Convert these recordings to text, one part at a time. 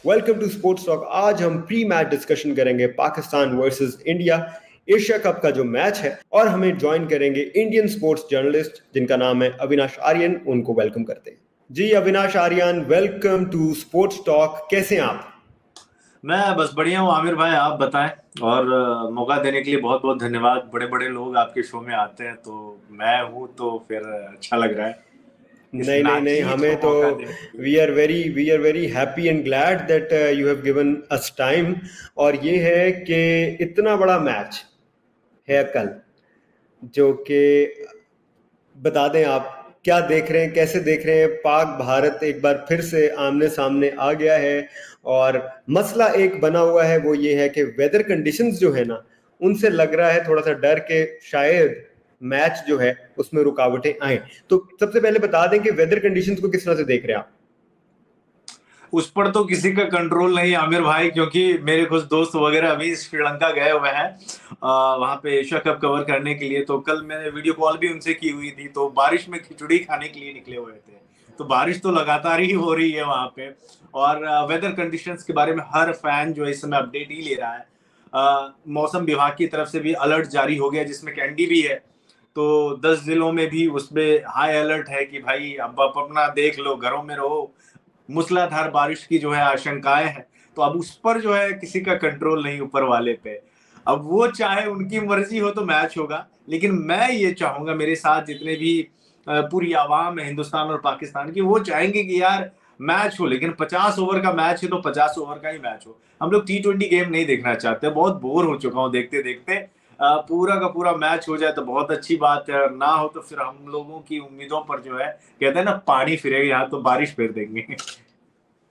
Welcome to sports talk. आज हम pre match discussion करेंगे Pakistan versus India Asia cup का जो मैच है, और हमें ज्वाइन करेंगे इंडियन स्पोर्ट्स जर्नलिस्ट जिनका नाम है अविनाश आर्यन। उनको वेलकम करते हैं। जी Avinash Aryan, welcome to sports talk. कैसे हैं आप? मैं बस बढ़िया हूँ आमिर भाई, आप बताएं। और मौका देने के लिए बहुत बहुत धन्यवाद। बड़े बड़े लोग आपके शो में आते हैं तो मैं हूँ, तो फिर अच्छा लग रहा है इस नहीं नहीं नहीं, नाचीज हमें को तो मौका देने के लिए। We are very happy and glad that you have given us time. और ये है कि इतना बड़ा मैच है कल, जो कि बता दें आप क्या देख रहे हैं, कैसे देख रहे हैं। पाक भारत एक बार फिर से आमने सामने आ गया है, और मसला एक बना हुआ है, वो ये है कि वेदर कंडीशंस जो है ना, उनसे लग रहा है थोड़ा सा डर के शायद मैच जो है उसमें रुकावटें आए। तो सबसे पहले बता दें कि वेदर कंडीशंस को किस तरह से देख रहे हैं आप? उस पर तो किसी का कंट्रोल नहीं आमिर भाई, क्योंकि मेरे कुछ दोस्त वगैरह अभी श्रीलंका गए हुए हैं वहां पे एशिया कप कवर करने के लिए। तो कल मैंने वीडियो कॉल भी उनसे की हुई थी, तो बारिश में खिचड़ी खाने के लिए निकले हुए थे। तो बारिश तो लगातार ही हो रही है वहां पे। और वेदर कंडीशंस के बारे में हर फैन जो है इस समय अपडेट ही ले रहा है। मौसम विभाग की तरफ से भी अलर्ट जारी हो गया, जिसमें कैंडी भी है। तो 10 जिलों में भी उसमें हाई अलर्ट है कि भाई अब आप अपना देख लो, घरों में रहो। मूसलाधार बारिश की जो है आशंकाएं हैं। तो अब उस पर जो है किसी का कंट्रोल नहीं ऊपर वाले पे। अब वो चाहे उनकी मर्जी हो तो मैच होगा, लेकिन मैं ये चाहूंगा, मेरे साथ जितने भी पूरी आवाम है हिंदुस्तान और पाकिस्तान की, वो चाहेंगे कि यार मैच हो, लेकिन 50 ओवर का मैच है तो 50 ओवर का ही मैच हो। हम लोग T20 गेम नहीं देखना चाहते। बहुत बोर हो चुका हूँ देखते देखते। पूरा का पूरा मैच हो जाए तो बहुत अच्छी बात है, और ना हो तो फिर हम लोगों की उम्मीदों पर जो है कहते हैं ना, पानी फिरेगा, यहाँ तो बारिश फिर देंगे।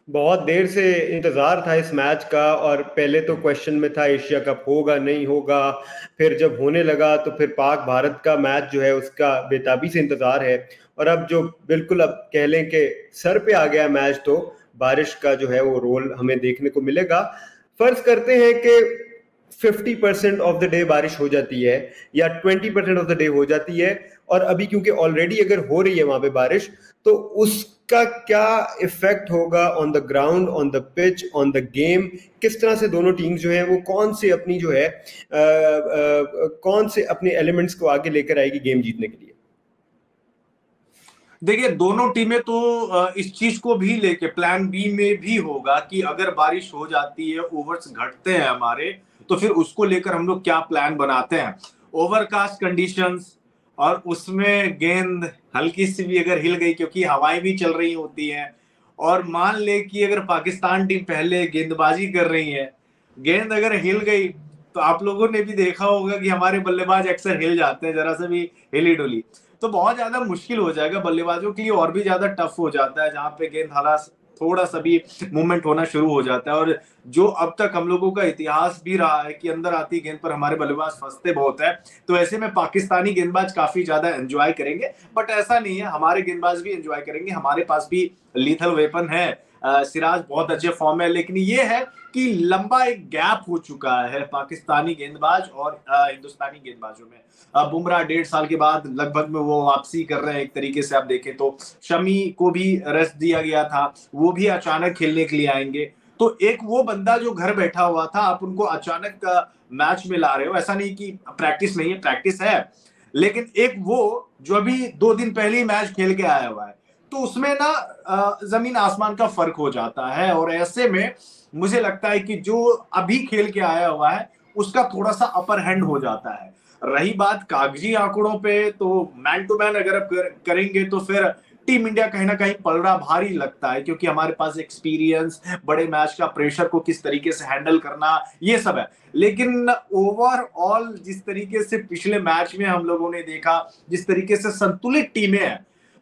बहुत देर से इंतज़ार था इस मैच का, और पहले तो क्वेश्चन में था एशिया कप होगा नहीं होगा। फिर जब होने लगा तो फिर पाक भारत का मैच जो है उसका बेताबी से इंतज़ार है। और अब जो बिल्कुल अब कह लें कि सर पे आ गया मैच, तो बारिश का जो है वो रोल हमें देखने को मिलेगा। फर्ज करते हैं कि 50% ऑफ द डे बारिश हो जाती है, या 20% ऑफ द डे हो जाती है। और अभी क्योंकि ऑलरेडी अगर हो रही है वहां पे बारिश, तो उसका क्या इफेक्ट होगा on the ground, on the pitch, on the game? किस तरह से दोनों टीम्स जो है वो कौन से अपनी जो है कौन से अपने एलिमेंट्स को आगे लेकर आएगी गेम जीतने के लिए? देखिए, दोनों टीमें तो इस चीज को भी लेके प्लान बी में भी होगा कि अगर बारिश हो जाती है, ओवर्स घटते हैं हमारे, तो फिर उसको लेकर हम लोग क्या प्लान बनाते हैं। ओवरकास्ट कंडीशंस, और उसमें गेंद हल्की सी भी अगर हिल गई, क्योंकि हवाएं भी चल रही होती हैं, और मान ले कि अगर पाकिस्तान टीम पहले गेंदबाजी कर रही है, गेंद अगर हिल गई, तो आप लोगों ने भी देखा होगा कि हमारे बल्लेबाज अक्सर हिल जाते हैं, जरा सा भी हिली डुली तो बहुत ज्यादा मुश्किल हो जाएगा बल्लेबाजों के लिए, और भी ज्यादा टफ हो जाता है जहां पे गेंद हला थोड़ा सा भी मूवमेंट होना शुरू हो जाता है। और जो अब तक हम लोगों का इतिहास भी रहा है कि अंदर आती गेंद पर हमारे बल्लेबाज फंसते बहुत है। तो ऐसे में पाकिस्तानी गेंदबाज काफी ज्यादा एंजॉय करेंगे, बट ऐसा नहीं है, हमारे गेंदबाज भी एंजॉय करेंगे। हमारे पास भी लीथल वेपन है। सिराज बहुत अच्छे फॉर्म है, लेकिन ये है कि लंबा एक गैप हो चुका है पाकिस्तानी गेंदबाज और हिंदुस्तानी गेंदबाजों में। बुमराह 1.5 साल के बाद लगभग में वो वापसी कर रहे हैं। एक तरीके से आप देखें तो शमी को भी रेस्ट दिया गया था, वो भी अचानक खेलने के लिए आएंगे। तो एक वो बंदा जो घर बैठा हुआ था, आप उनको अचानक मैच में ला रहे हो। ऐसा नहीं कि प्रैक्टिस नहीं है, प्रैक्टिस है, लेकिन एक वो जो अभी 2 दिन पहले ही मैच खेल के आया हुआ है, तो उसमें ना जमीन आसमान का फर्क हो जाता है। और ऐसे में मुझे लगता है कि जो अभी खेल के आया हुआ है उसका थोड़ा सा अपर हैंड हो जाता है। रही बात कागजी आंकड़ों पे, तो मैन टू मैन अगर करेंगे तो फिर टीम इंडिया कहीं ना कहीं पलड़ा भारी लगता है, क्योंकि हमारे पास एक्सपीरियंस, बड़े मैच का प्रेशर को किस तरीके से हैंडल करना, ये सब है। लेकिन ओवरऑल जिस तरीके से पिछले मैच में हम लोगों ने देखा, जिस तरीके से संतुलित टीमें हैं,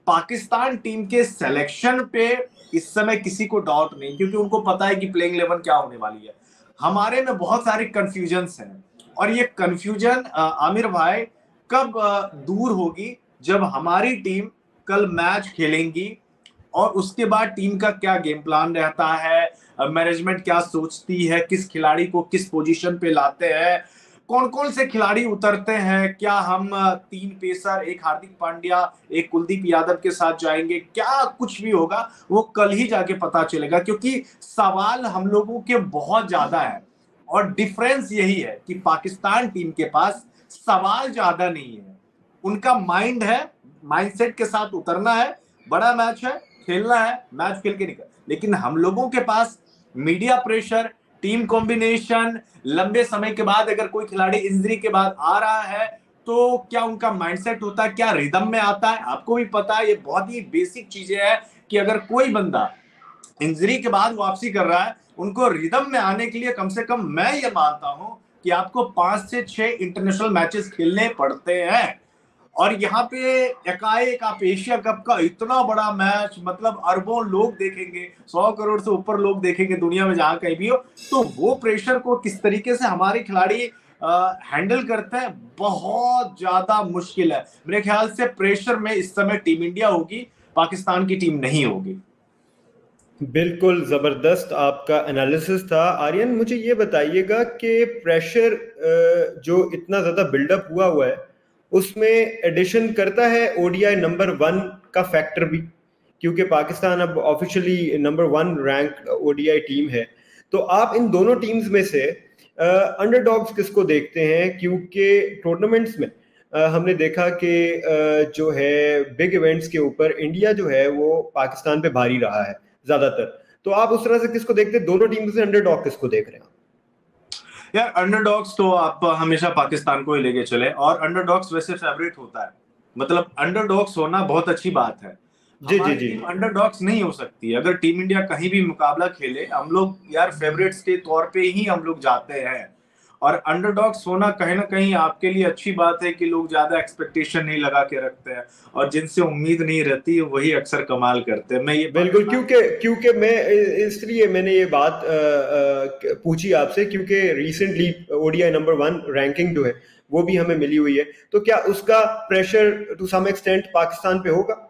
पाकिस्तान टीम के सिलेक्शन पे इस समय किसी को डाउट नहीं, क्योंकि उनको पता है कि प्लेइंग 11 क्या होने वाली है। हमारे में बहुत सारी कंफ्यूजन्स हैं, और ये कंफ्यूजन आमिर भाई कब दूर होगी, जब हमारी टीम कल मैच खेलेंगी, और उसके बाद टीम का क्या गेम प्लान रहता है, मैनेजमेंट क्या सोचती है, किस खिलाड़ी को किस पोजीशन पे लाते हैं, कौन कौन से खिलाड़ी उतरते हैं, क्या हम 3 पेसर, एक हार्दिक पांड्या, एक कुलदीप यादव के साथ जाएंगे, क्या कुछ भी होगा वो कल ही जाके पता चलेगा, क्योंकि सवाल हम लोगों के बहुत ज्यादा है। और डिफरेंस यही है कि पाकिस्तान टीम के पास सवाल ज्यादा नहीं है, उनका माइंड है, माइंडसेट के साथ उतरना है, बड़ा मैच है, खेलना है, मैच खेल के निकल। लेकिन हम लोगों के पास मीडिया प्रेशर, टीम कॉम्बिनेशन, लंबे समय के बाद अगर कोई खिलाड़ी इंजरी के बाद आ रहा है तो क्या उनका माइंडसेट होता है, क्या रिदम में आता है, आपको भी पता है, ये बहुत ही बेसिक चीजें हैं कि अगर कोई बंदा इंजरी के बाद वापसी कर रहा है, उनको रिदम में आने के लिए कम से कम मैं ये मानता हूं कि आपको 5 से 6 इंटरनेशनल मैचेस खेलने पड़ते हैं। और यहाँ पे एकाएक आप एशिया कप का इतना बड़ा मैच, मतलब अरबों लोग देखेंगे, 100 करोड़ से ऊपर लोग देखेंगे दुनिया में जहां कहीं भी हो, तो वो प्रेशर को किस तरीके से हमारे खिलाड़ी हैंडल करते हैं, बहुत ज्यादा मुश्किल है। मेरे ख्याल से प्रेशर में इस समय टीम इंडिया होगी, पाकिस्तान की टीम नहीं होगी। बिल्कुल ज़बरदस्त आपका एनालिसिस था आर्यन। मुझे ये बताइएगा कि प्रेशर जो इतना ज़्यादा बिल्डअप हुआ है उसमें एडिशन करता है ओडीआई नंबर 1 का फैक्टर भी, क्योंकि पाकिस्तान अब officially number 1 rank ODI team है। तो आप इन दोनों टीम्स में से अंडरडॉग्स किसको देखते हैं? क्योंकि टूर्नामेंट्स में हमने देखा कि जो है बिग इवेंट्स के ऊपर इंडिया जो है वो पाकिस्तान पे भारी रहा है ज्यादातर। तो आप उस तरह से किसको देखते हैं? दोनों टीम से अंडरडॉग किसको देख रहे हैं? यार अंडरडॉग्स तो आप हमेशा पाकिस्तान को ही लेके चले, और अंडरडॉग्स वैसे फेवरेट होता है, मतलब अंडरडॉग्स होना बहुत अच्छी बात है। जी जी हमारी जी। टीम अंडरडॉग्स नहीं हो सकती। अगर टीम इंडिया कहीं भी मुकाबला खेले, हम लोग यार फेवरेट्स के तौर पे ही हम लोग जाते हैं। और अंडरडॉग्स होना कहीं ना कहीं आपके लिए अच्छी बात है कि लोग ज्यादा एक्सपेक्टेशन नहीं लगा के रखते हैं, और जिनसे उम्मीद नहीं रहती वही अक्सर कमाल करते हैं। मैं ये बिल्कुल, क्योंकि क्योंकि मैं इसलिए मैंने ये बात पूछी आपसे, क्योंकि रिसेंटली ओडीआई नंबर 1 रैंकिंग जो है वो भी हमें मिली हुई है। तो क्या उसका pressure to some extent Pakistan पे होगा?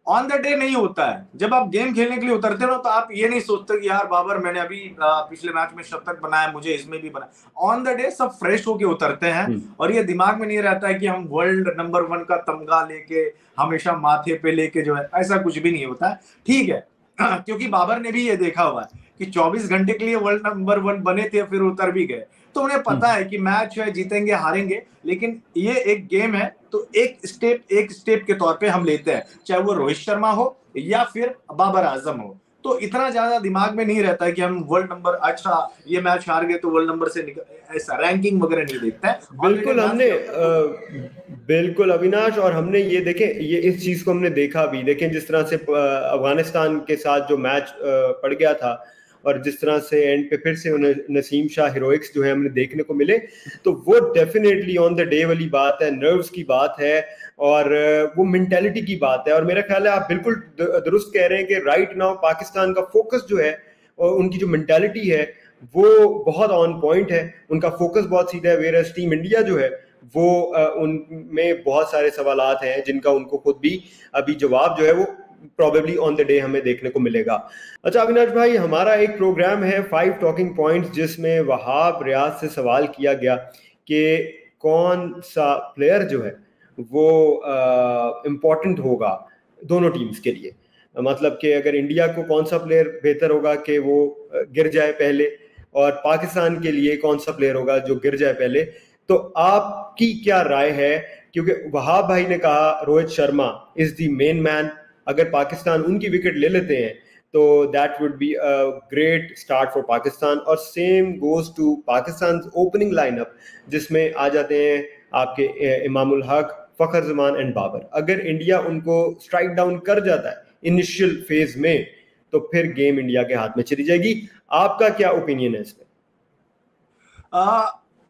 ऑन द डे नहीं होता है। जब आप गेम खेलने के लिए उतरते हो तो आप ये नहीं सोचते कि यार बाबर मैंने अभी पिछले मैच में शतक बनाया, मुझे इसमें भी बना। ऑन द डे सब फ्रेश होके उतरते हैं, और ये दिमाग में नहीं रहता है कि हम वर्ल्ड नंबर 1 का तमगा लेके हमेशा माथे पे लेके जो है, ऐसा कुछ भी नहीं होता है। ठीक है क्योंकि बाबर ने भी ये देखा हुआ है कि 24 घंटे के लिए वर्ल्ड नंबर 1 बने थे, फिर उतर भी गए। तो उन्हें पता है कि मैच है, जीतेंगे हारेंगे, लेकिन ये एक गेम है, तो एक स्टेप के तौर पे हम लेते हैं, चाहे वो रोहित शर्मा हो या फिर बाबर आजम हो। तो इतना ज्यादा दिमाग में नहीं रहता है कि हम वर्ल्ड नंबर, अच्छा ये मैच हार गए तो वर्ल्ड नंबर से निकल, ऐसा रैंकिंग वगैरह नहीं देखता है। बिल्कुल हमने बिल्कुल अविनाश, और हमने ये देखें, ये इस चीज को हमने देखा भी, देखें जिस तरह से अफगानिस्तान के साथ जो मैच पड़ गया था, और जिस तरह से एंड पे फिर से उन्हें नसीम शाह हीरोइक्स जो है हमें देखने को मिले, तो वो डेफिनेटली ऑन द डे वाली बात है, नर्व्स की बात है, और वो मेंटेलिटी की बात है। और मेरा ख्याल है आप बिल्कुल दुरुस्त कह रहे हैं कि राइट नाउ पाकिस्तान का फोकस जो है और उनकी जो मेंटेलिटी है वो बहुत ऑन पॉइंट है, उनका फोकस बहुत सीधा है। वेयर टीम इंडिया जो है वो उनमें बहुत सारे सवालात हैं जिनका उनको खुद भी अभी जवाब जो है वो प्रॉबेबली ऑन द डे हमें देखने को मिलेगा। अच्छा अविनाश भाई, हमारा एक प्रोग्राम है 5 टॉकिंग पॉइंट्स, जिसमें वहाब रियाज से सवाल किया गया कि कौन सा प्लेयर जो है वो इम्पोर्टेंट होगा दोनों टीम्स के लिए। मतलब कि अगर इंडिया को कौन सा प्लेयर बेहतर होगा कि वो गिर जाए पहले, और पाकिस्तान के लिए कौन सा प्लेयर होगा जो गिर जाए पहले। तो आपकी क्या राय है? क्योंकि वहाब भाई ने कहा Rohit Sharma is the main man, अगर पाकिस्तान उनकी विकेट ले लेते हैं तो that would be a great start for Pakistan. और same goes to Pakistan opening lineup, जिसमें आ जाते हैं आपके इमामुल हक, फखर जमान एंड बाबर। अगर इंडिया उनको स्ट्राइक डाउन कर जाता है इनिशियल फेज में तो फिर गेम इंडिया के हाथ में चली जाएगी। आपका क्या ओपिनियन है इसमें?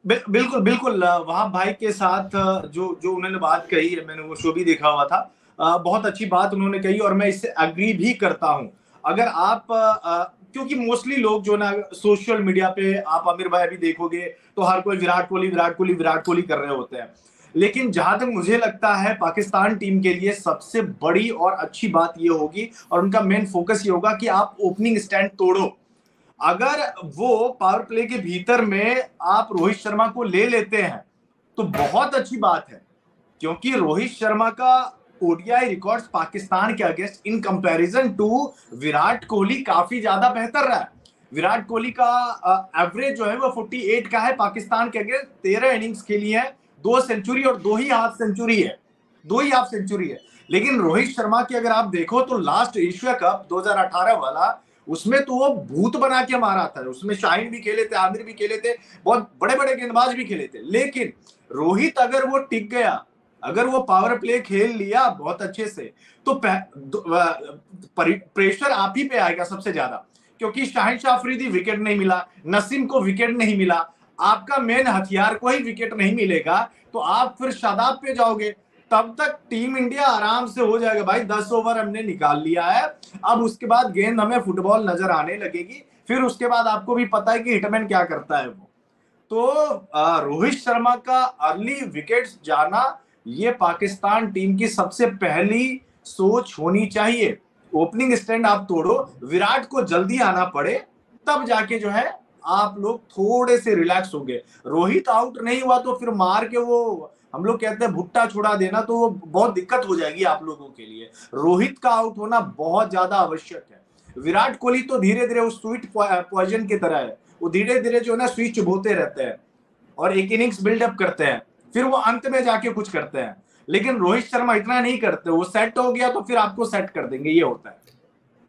बिल्कुल बिल्कुल, वहाब भाई के साथ जो जो उन्होंने बात कही है, मैंने वो शो भी देखा हुआ था, बहुत अच्छी बात उन्होंने कही, और मैं इससे अग्री भी करता हूं। अगर आप क्योंकि मोस्टली लोग जो ना सोशल मीडिया पे, आप आमिर भाई भी देखोगे तो हर कोई विराट कोहली विराट कोहली विराट कोहली कर रहे होते हैं। लेकिन जहां तक मुझे लगता है पाकिस्तान टीम के लिए सबसे बड़ी और अच्छी बात ये होगी, और उनका मेन फोकस ये होगा कि आप ओपनिंग स्टैंड तोड़ो। अगर वो पावर प्ले के भीतर में आप रोहित शर्मा को ले लेते हैं तो बहुत अच्छी बात है, क्योंकि रोहित शर्मा का ओडीआई रिकॉर्ड्स पाकिस्तान के against in comparison to Virat Kohli काफी ज्यादा बेहतर रहा है। विराट कोहली का एवरेज जो है वो 48 का है पाकिस्तान के अगेंस्ट। 13 इनिंग्स खेली है, 2 सेंचुरी और 2 ही हाफ सेंचुरी है, 2 ही हाफ सेंचुरी है। लेकिन रोहित शर्मा की अगर आप देखो तो लास्ट एशिया कप 2018 वाला, उसमें तो वो भूत बना के मारा था। उसमें शाहीन भी खेले थे, आमिर भी खेले थे, बहुत बड़े बड़े गेंदबाज भी खेले थे। लेकिन रोहित अगर वो टिक गया, अगर वो पावर प्ले खेल लिया बहुत अच्छे से, तो प्रेशर आप ही पे आएगा सबसे ज्यादा, क्योंकि शाहिद अफरीदी विकेट नहीं मिला, नसीम को विकेट नहीं मिला, आपका मेन हथियार को ही विकेट नहीं मिलेगा, तो आप फिर शादाब पे जाओगे। तब तक टीम इंडिया आराम से हो जाएगा भाई, 10 ओवर हमने निकाल लिया है, अब उसके बाद गेंद हमें फुटबॉल नजर आने लगेगी। फिर उसके बाद आपको भी पता है कि हिटमैन क्या करता है वो। तो रोहित शर्मा का अर्ली विकेट्स जाना ये पाकिस्तान टीम की सबसे पहली सोच होनी चाहिए। ओपनिंग स्टैंड आप तोड़ो, विराट को जल्दी आना पड़े, तब जाके जो है आप लोग थोड़े से रिलैक्स हो गए। रोहित आउट नहीं हुआ तो फिर मार के वो, हम लोग कहते हैं भुट्टा छुड़ा देना, तो वो बहुत दिक्कत हो जाएगी आप लोगों के लिए। रोहित का आउट होना बहुत ज्यादा आवश्यक है। विराट कोहली तो धीरे धीरे उस स्वीट पॉइजन की तरह है, वो धीरे धीरे जो है ना स्विच चुभोते रहते हैं और एक इनिंग्स बिल्डअप करते हैं, फिर वो अंत में जाके कुछ करते हैं। लेकिन रोहित शर्मा इतना नहीं करते, वो सेट हो गया तो फिर आपको सेट कर देंगे, ये होता है।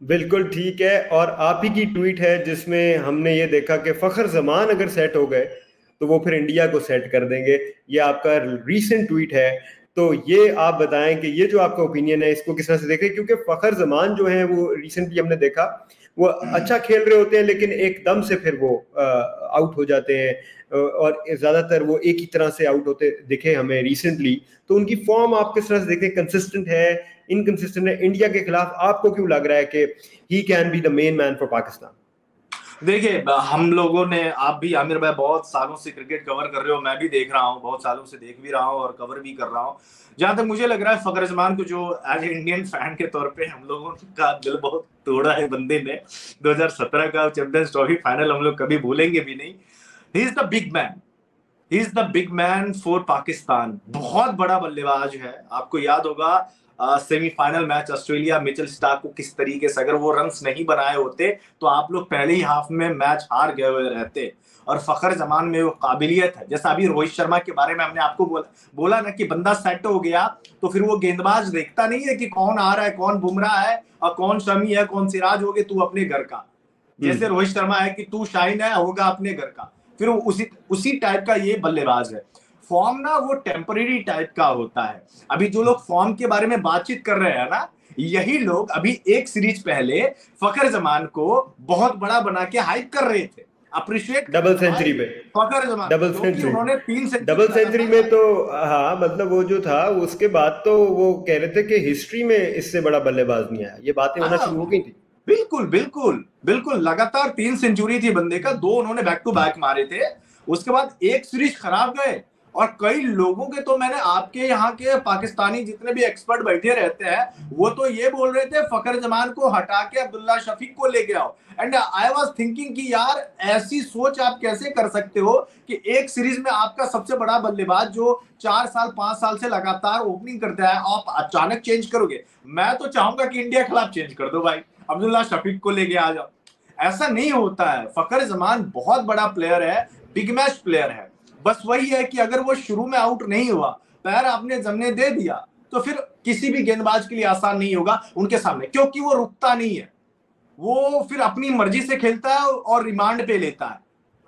बिल्कुल ठीक है। और आप ही की ट्वीट है जिसमें हमने ये देखा कि फखर जमान अगर सेट हो गए तो वो फिर इंडिया को सेट कर देंगे। ये आपका रीसेंट ट्वीट है, तो ये आप बताएं कि ये जो आपका ओपिनियन है इसको किस तरह से देखें, क्योंकि फखर जमान जो है वो रिसेंटली हमने देखा वो अच्छा खेल रहे होते हैं लेकिन एकदम से फिर वो आउट हो जाते हैं और ज्यादातर वो एक ही तरह से आउट होते दिखे हमें रिसेंटली। तो उनकी फॉर्म आप किस तरह से देखें, कंसिस्टेंट है, इनकंसिस्टेंट है? इंडिया के खिलाफ आपको क्यों लग रहा है कि he can be the main man for Pakistan? देखिए, हम लोगों ने, आप भी आमिर भाई बहुत सालों से क्रिकेट कवर कर रहे हो, मैं भी देख रहा हूँ, बहुत सालों से देख भी रहा हूँ और कवर भी कर रहा हूँ। जहां तक मुझे लग रहा है फखर जमान को, जो एज ए इंडियन फैन के तौर पे हम लोगों का दिल बहुत तोड़ा है बंदे ने। 2017 का चैंपियंस ट्रॉफी फाइनल हम लोग कभी भूलेंगे भी नहीं। He is the big man, he is the big man for Pakistan. बहुत बड़ा बल्लेबाज है। आपको याद होगा semifinal match Australia, Mitchell Starc को किस तरीके से, अगर वो रन्स नहीं बनाए होते तो आप लोग पहले ही हाफ में मैच हार गए हुए रहते। और फखर जमान में वो काबिलियत है, जैसा अभी रोहित शर्मा के बारे में हमने आपको बोला ना कि बंदा सेट हो गया तो फिर वो गेंदबाज देखता नहीं है कि कौन आ रहा है, कौन बुमराह है और कौन शमी है, कौन सिराज हो गए, तू अपने घर का। जैसे रोहित शर्मा है कि तू शाइन है, होगा अपने घर का। फिर उसी टाइप का ये बल्लेबाज है। फॉर्म ना वो टेम्परेरी टाइप का होता है। अभी जो लोग फॉर्म के बारे में बातचीत कर रहे हैं ना, यही लोग अभी एक सीरीज पहले फखर जमान को बहुत बड़ा बना के हाइप कर रहे थे, अप्रिशिएट डबल सेंचुरी पे। फखर जमान, डबल सेंचुरी, उन्होंने 3 सेंचुरी, डबल सेंचुरी में तो हाँ, मतलब वो जो था उसके बाद तो वो कह रहे थे कि हिस्ट्री में इससे बड़ा बल्लेबाज नहीं आया, ये बातें होना शुरू हो गई थी। बिल्कुल बिल्कुल बिल्कुल, लगातार 3 सेंचुरी थी बंदे का, 2 उन्होंने बैक टू बैक मारे थे। उसके बाद एक सीरीज खराब गए। और कई लोगों के तो, मैंने आपके यहाँ के पाकिस्तानी जितने भी एक्सपर्ट बैठे रहते हैं वो तो ये बोल रहे थे फखर जमान को हटा के अब्दुल्ला शफीक को लेके आओ। एंड आई वाज थिंकिंग कि यार ऐसी सोच आप कैसे कर सकते हो कि एक सीरीज में आपका सबसे बड़ा बल्लेबाज जो 4 साल 5 साल से लगातार ओपनिंग करता है आप अचानक चेंज करोगे। मैं तो चाहूंगा कि इंडिया खिलाफ चेंज कर दो भाई, अब्दुल्ला शफीक को लेके आ जाओ। ऐसा नहीं होता है। फखर जमान बहुत बड़ा प्लेयर है, बिग मैच प्लेयर है। बस वही है कि अगर वो शुरू में आउट नहीं हुआ, पैर आपने जमने दे दिया, तो फिर किसी भी गेंदबाज के लिए आसान नहीं होगा उनके सामने, क्योंकि वो रुकता नहीं है। वो फिर अपनी मर्जी से खेलता है और रिमांड पे लेता है।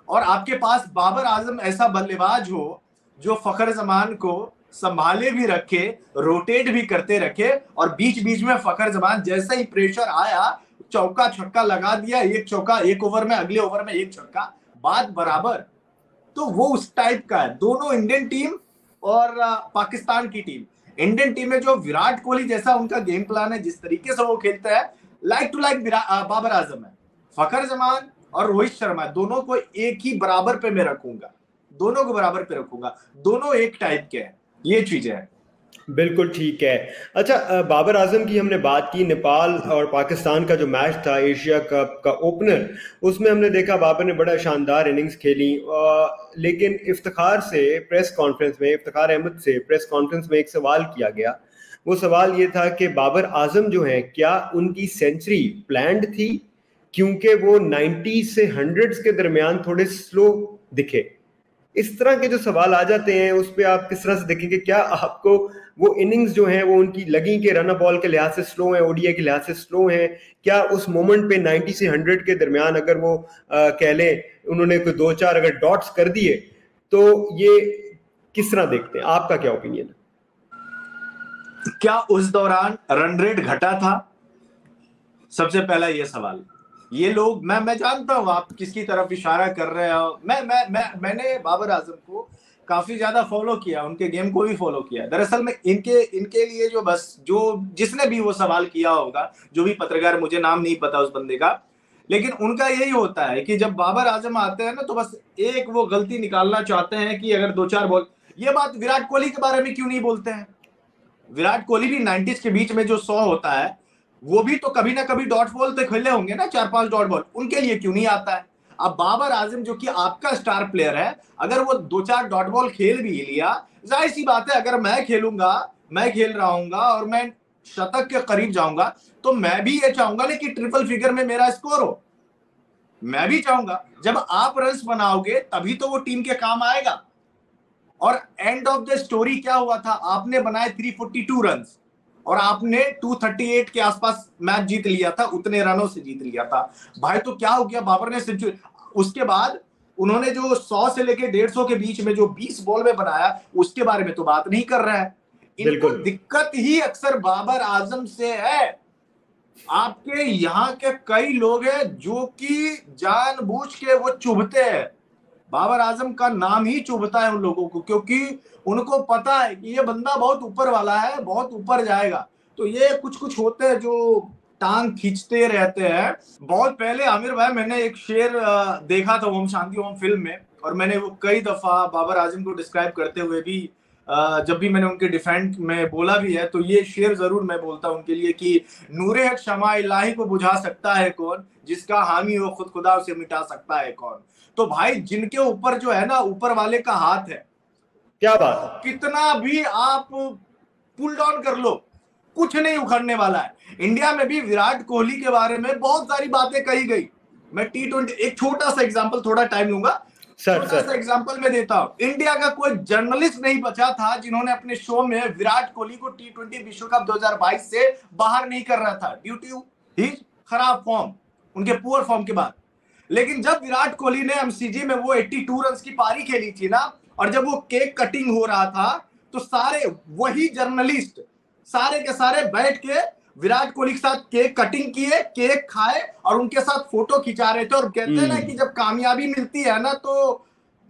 और आपके पास बाबर आजम ऐसा बल्लेबाज हो जो फखर जमान को संभाले भी रखे, रोटेट भी करते रखे, और बीच बीच में फखर जमान जैसा ही प्रेशर आया चौका छक्का लगा दिया, एक चौका एक ओवर में, अगले ओवर में एक छक्का, बात बराबर। तो वो उस टाइप का है। दोनों इंडियन टीम और पाकिस्तान की टीम, इंडियन टीम में जो विराट कोहली जैसा उनका गेम प्लान है, जिस तरीके से वो खेलता है, like to like Babar Azam है। फखर जमान और रोहित शर्मा दोनों को एक ही बराबर पे मैं रखूंगा, दोनों को बराबर पे रखूंगा, दोनों एक टाइप के हैं, ये चीजें हैं। बिल्कुल ठीक है। अच्छा, बाबर आजम की हमने बात की। नेपाल और पाकिस्तान का जो मैच था एशिया कप का ओपनर, उसमें हमने देखा बाबर ने बड़ा शानदार इनिंग्स खेली, लेकिन इफ्तिखार से प्रेस कॉन्फ्रेंस में, इफ्तिखार अहमद से प्रेस कॉन्फ्रेंस में एक सवाल किया गया। वो सवाल ये था कि बाबर आजम जो हैं, क्या उनकी सेंचुरी प्लान्ड थी, क्योंकि वो 90 से 100 के दरमियान थोड़े स्लो दिखे। इस तरह के जो सवाल आ जाते हैं उस पर आप किस तरह से देखेंगे? क्या आपको वो इनिंग्स जो हैं वो उनकी लगी के रन बॉल के लिहाज से स्लो हैं, ओडीआई के लिहाज से स्लो हैं? क्या उस मोमेंट पे 90 से 100 के दरमियान अगर वो कह लें उन्होंने कोई दो चार अगर डॉट्स कर दिए तो ये किस तरह देखते हैं? आपका क्या ओपिनियन है? क्या उस दौरान रन रेट घटा था? सबसे पहला ये सवाल। ये लोग, मैं जानता हूं आप किसकी तरफ इशारा कर रहे हो। मैंने बाबर आजम को काफी ज्यादा फॉलो किया, उनके गेम को भी फॉलो किया। दरअसल में इनके लिए जो बस जो जिसने भी वो सवाल किया होगा, जो भी पत्रकार, मुझे नाम नहीं पता उस बंदे का, लेकिन उनका यही होता है कि जब बाबर आजम आते हैं ना तो बस एक वो गलती निकालना चाहते हैं कि अगर दो चार बॉल। ये बात विराट कोहली के बारे में क्यों नहीं बोलते हैं? विराट कोहली भी 90s के बीच में जो 100 होता है वो भी तो कभी ना कभी डॉट बॉल तो खेले होंगे ना, 4-5 डॉट बॉल, उनके लिए क्यों नहीं आता है? अब बाबर आजम जो कि आपका स्टार प्लेयर है, अगर वो 2-4 डॉट बॉल खेल भी लिया, जाहिर सी बात है, अगर मैं खेलूंगा, मैं खेल रहा हूंगा और मैं शतक के करीब जाऊंगा तो मैं भी ये चाहूंगा ना कि ट्रिपल फिगर में मेरा स्कोर हो। मैं भी चाहूंगा। जब आप रन्स बनाओगे तभी तो वो टीम के काम आएगा। और एंड ऑफ द स्टोरी क्या हुआ था? आपने बनाए 342 रन और आपने 238 के आसपास मैच जीत लिया था, उतने रनों से जीत लिया था भाई। तो क्या हो गया? बाबर ने सेंचुरी, उसके बाद उन्होंने जो 100 से लेके 150 के बीच में जो 20 बॉल में बनाया, उसके बारे में तो बात नहीं कर रहा है। इनको दिक्कत ही अक्सर बाबर आजम से है। आपके यहाँ के कई लोग हैं जो कि जानबूझ के वो चुभते हैं, बाबर आजम का नाम ही चुभता है उन लोगों को, क्योंकि उनको पता है कि ये बंदा बहुत ऊपर वाला है, बहुत ऊपर जाएगा। तो ये कुछ कुछ होते हैं जो टांग खींचते रहते हैं। बहुत पहले आमिर भाई मैंने एक शेर देखा था ओम शांति ओम फिल्म में, और मैंने वो कई दफा बाबर आजम को डिस्क्राइब करते हुए भी जब भी मैंने उनके डिफेंड में बोला भी है तो ये शेर जरूर मैं बोलता हूं उनके लिए कि नूरे हक शमा इलाही को बुझा सकता है कौन, जिसका हामी हो खुद खुदा उसे मिटा सकता है कौन। तो भाई जिनके ऊपर जो है ना ऊपर वाले का हाथ है, क्या बात, कितना भी आप पुल डाउन कर लो, कुछ नहीं उखड़ने वाला है। इंडिया में भी विराट कोहली के बारे में बहुत सारी बातें कही गई। मैं T20 एक छोटा सा एग्जांपल, थोड़ा टाइम लूंगा, छोटा सा एग्जांपल मैं देता हूं। इंडिया का कोई जर्नलिस्ट नहीं बचा था जिन्होंने अपने शो में विराट कोहली को T20 विश्व कप 2022 से बाहर नहीं कर रहा था ड्यू टू हिज खराब फॉर्म, उनके पुअर फॉर्म के बाद। लेकिन जब विराट कोहली ने एमसीजी में वो 82 रन की पारी खेली थी ना, और जब वो केक कटिंग हो रहा था तो सारे वही जर्नलिस्ट सारे के सारे बैठ के विराट कोहली के साथ केक कटिंग किए, केक खाए और उनके साथ फोटो खिंचा रहे थे। और कहते हैं ना कि जब कामयाबी मिलती है ना तो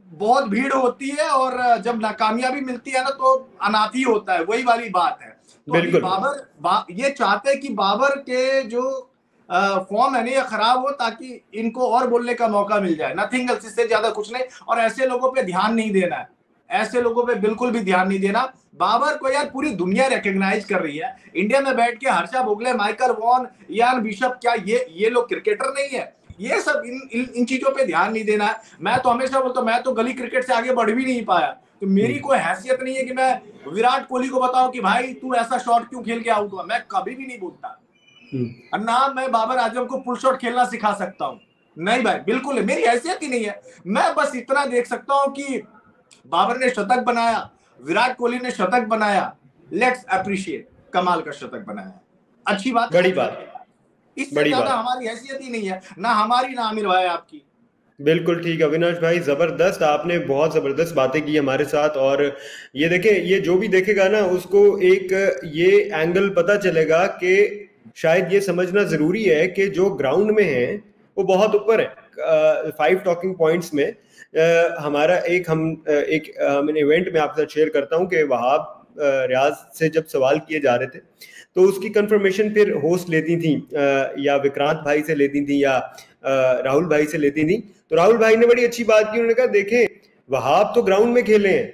बहुत भीड़ होती है, और जब नाकामयाबी मिलती है ना तो अनाथ ही होता है, वही वाली बात है। तो बाबर ये चाहते हैं कि बाबर के जो फॉर्म है ना ये खराब हो ताकि इनको और बोलने का मौका मिल जाए, नथिंग एल्स, इससे ज्यादा कुछ नहीं। और ऐसे लोगों पे ध्यान नहीं देना है, ऐसे लोगों पे बिल्कुल भी ध्यान नहीं देना। बाबर को यार पूरी दुनिया रिकॉग्नाइज कर रही है। इंडिया में बैठ के Harsha Bhogle, Michael Vaughan, Ian bishop, क्या ये लोग क्रिकेटर नहीं है? ये सब इन चीजों पे ध्यान नहीं देना है। मैं तो हमेशा बोलता हूं, मैं तो गली क्रिकेट से आगे बढ़ भी नहीं पाया, तो मेरी कोई हैसियत नहीं है कि मैं विराट कोहली को बताऊं कि भाई तू ऐसा शॉट क्यों खेल के आउट हुआ। मैं कभी भी नहीं बोलता। ना मैं बाबर आजम को पुल शॉट खेलना सिखा सकता हूं, नहीं भाई, बिल्कुल मेरी हैसियत ही नहीं है। मैं बस इतना देख सकता हूं कि बाबर ने शतक बनाया, विराट कोहली ने शतक बनाया, लेट्स अप्रिशिएट, कमाल का शतक बनाया, अच्छी बात, बड़ी बात, इससे ज्यादा हमारी हैसियत ही नहीं है, ना हमारी ना आमिर भाई आपकी। बिल्कुल ठीक है अविनाश भाई, जबरदस्त, आपने बहुत जबरदस्त बातें की हमारे साथ। और ये देखें, ये जो भी देखेगा ना उसको एक ये एंगल पता चलेगा कि शायद ये समझना जरूरी है कि जो ग्राउंड में है वो बहुत ऊपर है। 5 टॉकिंग पॉइंट्स में हमारा एक इवेंट में आपके साथ शेयर करता हूं कि वहाब रियाज से जब सवाल किए जा रहे थे तो उसकी कंफर्मेशन फिर होस्ट लेती थी, या विक्रांत भाई से लेती थी या राहुल भाई से लेती थी। तो राहुल भाई ने बड़ी अच्छी बात की, उन्होंने कहा देखें वहाब तो ग्राउंड में खेले हैं,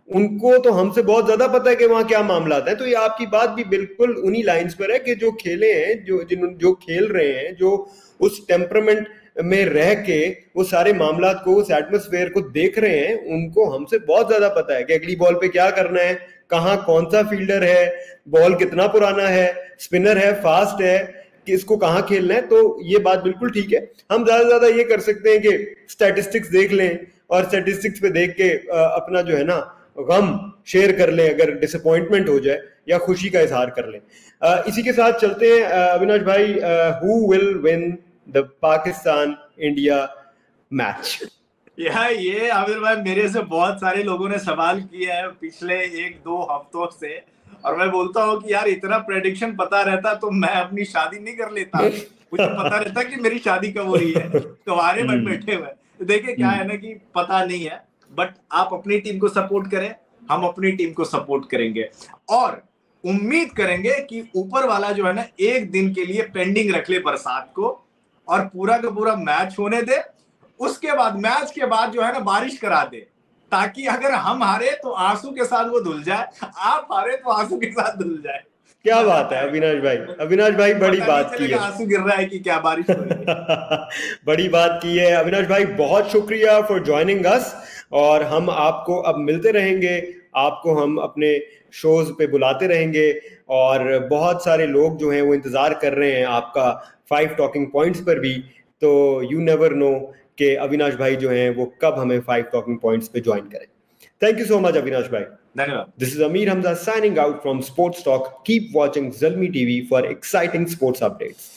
उनको तो हमसे बहुत ज्यादा पता है कि वहां क्या मामला है। तो ये आपकी बात भी बिल्कुल उन्हीं लाइंस पर है कि जो खेले हैं, जो खेल रहे हैं, जो उस टेम्परामेंट में रह के वो सारे मामला को, उस एटमोस्फेयर को देख रहे हैं, उनको हमसे बहुत ज्यादा पता है कि अगली बॉल पे क्या करना है, कहाँ कौन सा फील्डर है, बॉल कितना पुराना है, स्पिनर है, फास्ट है, कि इसको कहाँ खेलना है। तो ये बात बिल्कुल ठीक है। हम ज्यादा से ज्यादा ये कर सकते हैं कि स्टैटिस्टिक्स देख लें और स्टैटिस्टिक्स पे देख के अपना जो है ना गम शेयर कर लें अगर डिसअपॉइंटमेंट हो जाए, या खुशी का इजहार कर लें। इसी के साथ चलते हैं अविनाश भाई, who will win the Pakistan India match? ये आमिर भाई, मेरे से बहुत सारे लोगों ने सवाल किया है पिछले 1-2 हफ्तों से, और मैं बोलता हूँ कि यार इतना प्रेडिक्शन पता रहता तो मैं अपनी शादी नहीं कर लेता। मुझे पता रहता कि मेरी शादी कब हो रही है, कवारे बन बैठे हुए। देखिए क्या है ना कि पता नहीं है, बट आप अपनी टीम को सपोर्ट करें, हम अपनी टीम को सपोर्ट करेंगे, और उम्मीद करेंगे कि ऊपर वाला जो है ना एक दिन के लिए पेंडिंग रख ले बरसात को, और पूरा का पूरा मैच होने दे। उसके बाद मैच के बाद जो है ना बारिश करा दे, ताकि अगर हम हारे तो आंसू के साथ वो धुल जाए, आप हारे तो आंसू के साथ धुल जाए। क्या बात है अविनाश भाई, अविनाश भाई बड़ी बात की है। आंसू गिर रहा है कि क्या बारिश हो रही है। बड़ी बात की है अविनाश भाई, बहुत शुक्रिया फॉर ज्वाइनिंग अस, और हम आपको अब मिलते रहेंगे, आपको हम अपने शोज पे बुलाते रहेंगे, और बहुत सारे लोग जो हैं वो इंतजार कर रहे हैं आपका 5 टॉकिंग पॉइंट्स पर भी। तो यू नेवर नो कि अविनाश भाई जो हैं वो कब हमें 5 टॉकिंग पॉइंट्स पे ज्वाइन करें। Thank you so much, Avinash bhai. धन्यवाद। This is Amir Hamza signing out from Sports Talk. Keep watching Zalmi TV for exciting sports updates.